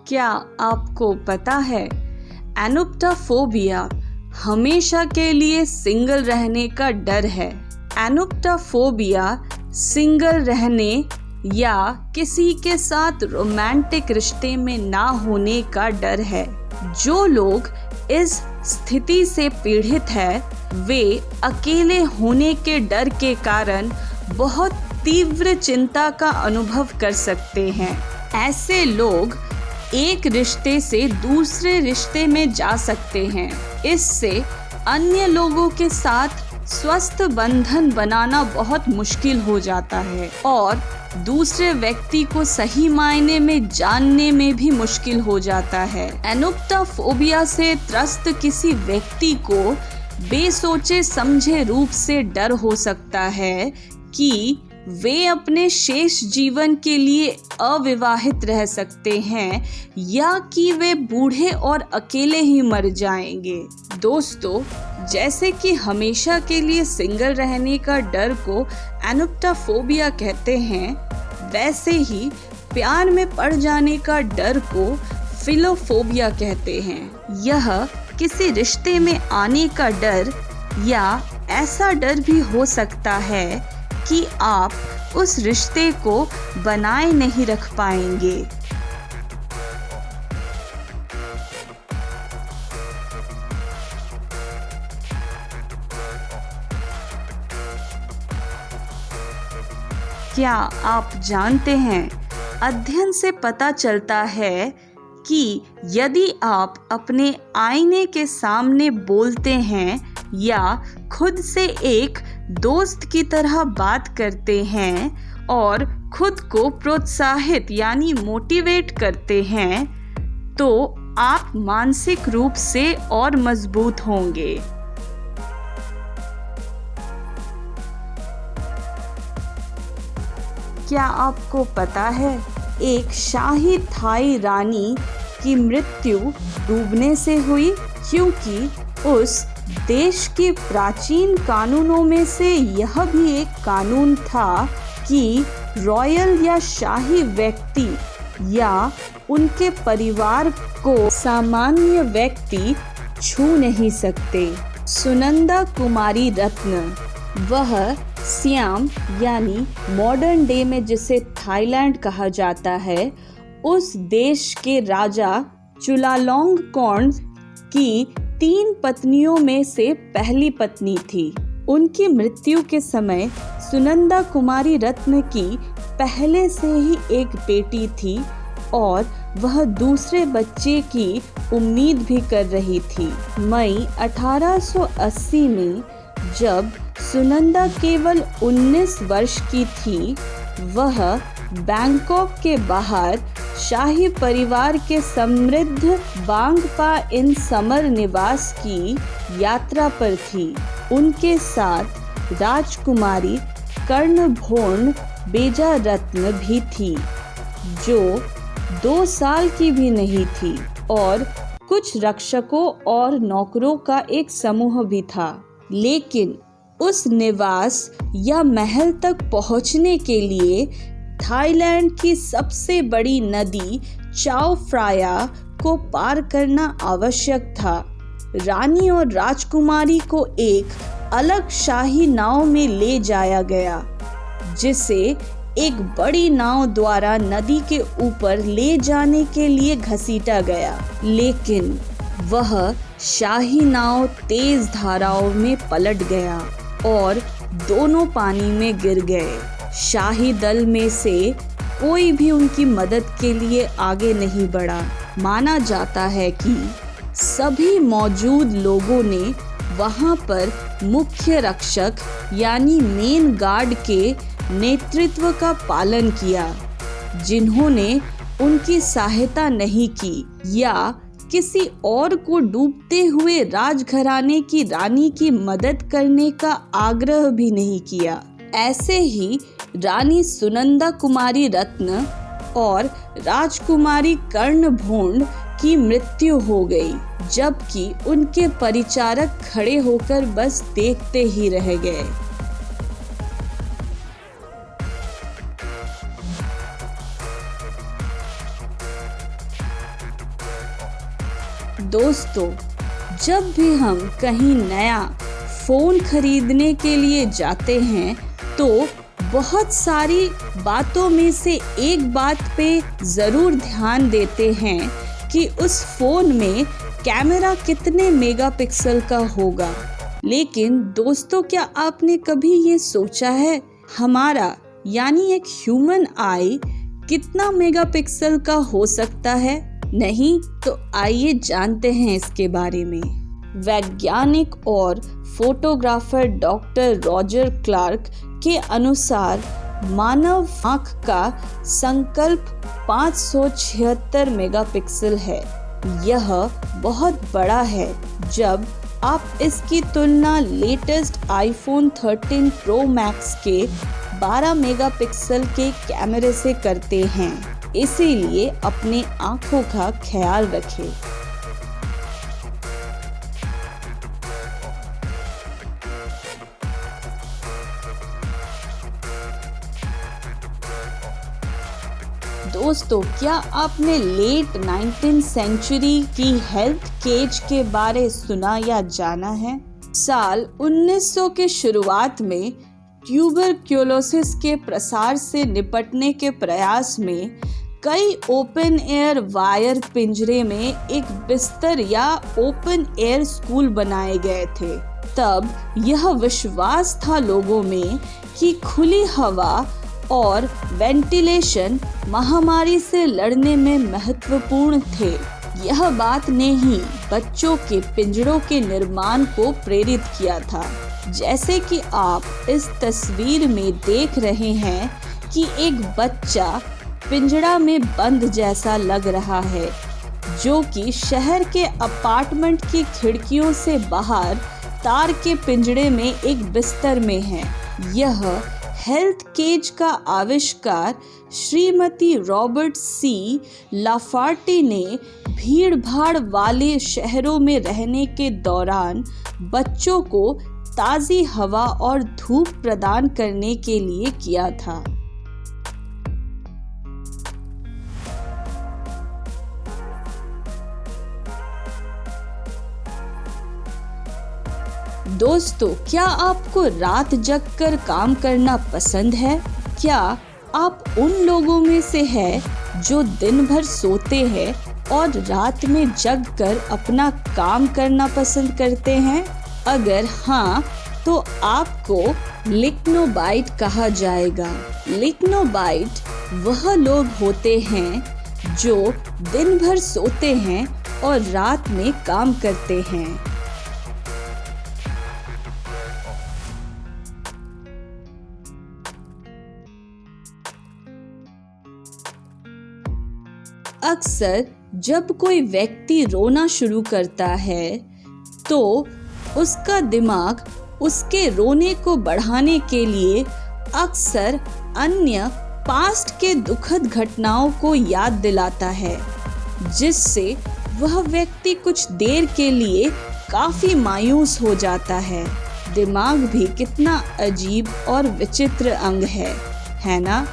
क्या आपको पता है एनोप्टाफोबिया हमेशा के लिए सिंगल रहने का डर है। एनोप्टाफोबिया सिंगल रहने या किसी के साथ रोमांटिक रिश्ते में ना होने का डर है। जो लोग इस स्थिति से पीड़ित है वे अकेले होने के डर के कारण बहुत तीव्र चिंता का अनुभव कर सकते हैं। ऐसे लोग एक रिश्ते से दूसरे रिश्ते में जा सकते हैं। इससे अन्य लोगों के साथ स्वस्थ बंधन बनाना बहुत मुश्किल हो जाता है और दूसरे व्यक्ति को सही मायने में जानने में भी मुश्किल हो जाता है। एनोप्टाफोबिया से त्रस्त किसी व्यक्ति को बेसोचे समझे रूप से डर हो सकता है कि वे अपने शेष जीवन के लिए अविवाहित रह सकते हैं या कि वे बूढ़े और अकेले ही मर जाएंगे। दोस्तों, जैसे कि हमेशा के लिए सिंगल रहने का डर को एनोप्टाफोबिया कहते हैं, वैसे ही प्यार में पड़ जाने का डर को फिलोफोबिया कहते हैं। यह किसी रिश्ते में आने का डर या ऐसा डर भी हो सकता है कि आप उस रिश्ते को बनाए नहीं रख पाएंगे। क्या आप जानते हैं, अध्ययन से पता चलता है कि यदि आप अपने आईने के सामने बोलते हैं या खुद से एक दोस्त की तरह बात करते हैं और खुद को प्रोत्साहित यानी मोटिवेट करते हैं, तो आप मानसिक रूप से और मजबूत होंगे। क्या आपको पता है, एक शाही थाई रानी की मृत्यु डूबने से हुई क्योंकि उस देश के प्राचीन कानूनों में से यह भी एक कानून था कि रॉयल या शाही व्यक्ति या उनके परिवार को सामान्य व्यक्ति छू नहीं सकते। सुनंदा कुमारी रत्न, वह सियाम यानी मॉडर्न डे में जिसे थाईलैंड कहा जाता है, उस देश के राजा चुलालोंगकोर्न की 3 पत्नियों में से पहली पत्नी थी। उनकी मृत्यु के समय सुनंदा कुमारी रत्न की पहले से ही एक बेटी थी और वह दूसरे बच्चे की उम्मीद भी कर रही थी। मई 1880 में जब सुनंदा केवल 19 वर्ष की थी, वह बैंकॉक के बाहर शाही परिवार के समृद्ध बांगपा इन समर निवास की यात्रा पर थी। उनके साथ राजकुमारी कर्णभोण बेजारत्न भी थी, जो 2 साल की भी नहीं थी, और कुछ रक्षकों और नौकरों का एक समूह भी था। लेकिन उस निवास या महल तक पहुंचने के लिए थाईलैंड की सबसे बड़ी नदी चाओ फ्राया को पार करना आवश्यक था। रानी और राजकुमारी को एक अलग शाही नाव में ले जाया गया, जिसे एक बड़ी नाव द्वारा नदी के ऊपर ले जाने के लिए घसीटा गया। लेकिन वह शाही नाव तेज धाराओं में पलट गया और दोनों पानी में गिर गए। शाही दल में से कोई भी उनकी मदद के लिए आगे नहीं बढ़ा। माना जाता है कि सभी मौजूद लोगों ने वहां पर मुख्य रक्षक यानी मेन गार्ड के नेतृत्व का पालन किया, जिन्होंने उनकी सहायता नहीं की या किसी और को डूबते हुए राजघराने की रानी की मदद करने का आग्रह भी नहीं किया। ऐसे ही रानी सुनंदा कुमारी रत्न और राजकुमारी कर्णभोण की मृत्यु हो गई, जबकि उनके परिचारक खड़े होकर बस देखते ही रह गए। दोस्तों, जब भी हम कहीं नया फ़ोन खरीदने के लिए जाते हैं तो बहुत सारी बातों में से एक बात पे ज़रूर ध्यान देते हैं कि उस फ़ोन में कैमरा कितने मेगापिक्सल का होगा। लेकिन दोस्तों, क्या आपने कभी ये सोचा है हमारा यानी एक ह्यूमन आई कितना मेगापिक्सल का हो सकता है? नहीं तो आइए जानते हैं इसके बारे में। वैज्ञानिक और फोटोग्राफर डॉक्टर रॉजर क्लार्क के अनुसार मानव आँख का संकल्प 576 मेगापिक्सल है। यह बहुत बड़ा है जब आप इसकी तुलना लेटेस्ट आईफोन 13 प्रो मैक्स के 12 मेगापिक्सल के कैमरे से करते हैं। इसीलिए अपने आँखों का ख्याल रखें। दोस्तों, क्या आपने लेट 19th सेंचुरी की हेल्थ केज के बारे सुना या जाना है? साल 1900 के शुरुआत में ट्यूबरक्लोसिस के प्रसार से निपटने के प्रयास में कई ओपन एयर वायर पिंजरे में एक बिस्तर या ओपन एयर स्कूल बनाए गए थे। तब यह विश्वास था लोगों में कि खुली हवा और वेंटिलेशन महामारी से लड़ने में महत्वपूर्ण थे। यह बात ने ही बच्चों के पिंजरों के निर्माण को प्रेरित किया था। जैसे कि आप इस तस्वीर में देख रहे हैं कि एक बच्चा पिंजरा में बंद जैसा लग रहा है, जो कि शहर के अपार्टमेंट की खिड़कियों से बाहर तार के पिंजरे में एक बिस्तर में है। यह हेल्थ केज का आविष्कार श्रीमती रॉबर्ट सी लाफार्टी ने भीड़-भाड़ वाले शहरों में रहने के दौरान बच्चों को ताज़ी हवा और धूप प्रदान करने के लिए किया था। दोस्तों, क्या आपको रात जगकर काम करना पसंद है? क्या आप उन लोगों में से हैं जो दिन भर सोते हैं और रात में जगकर अपना काम करना पसंद करते हैं? अगर हाँ, तो आपको लिक्नोबाइट कहा जाएगा। लिक्नोबाइट वह लोग होते हैं जो दिन भर सोते हैं और रात में काम करते हैं। अक्सर जब कोई व्यक्ति रोना शुरू करता है तो उसका दिमाग उसके रोने को बढ़ाने के लिए अक्सर अन्य पास्ट के दुखद घटनाओं को याद दिलाता है, जिससे वह व्यक्ति कुछ देर के लिए काफी मायूस हो जाता है। दिमाग भी कितना अजीब और विचित्र अंग है ना?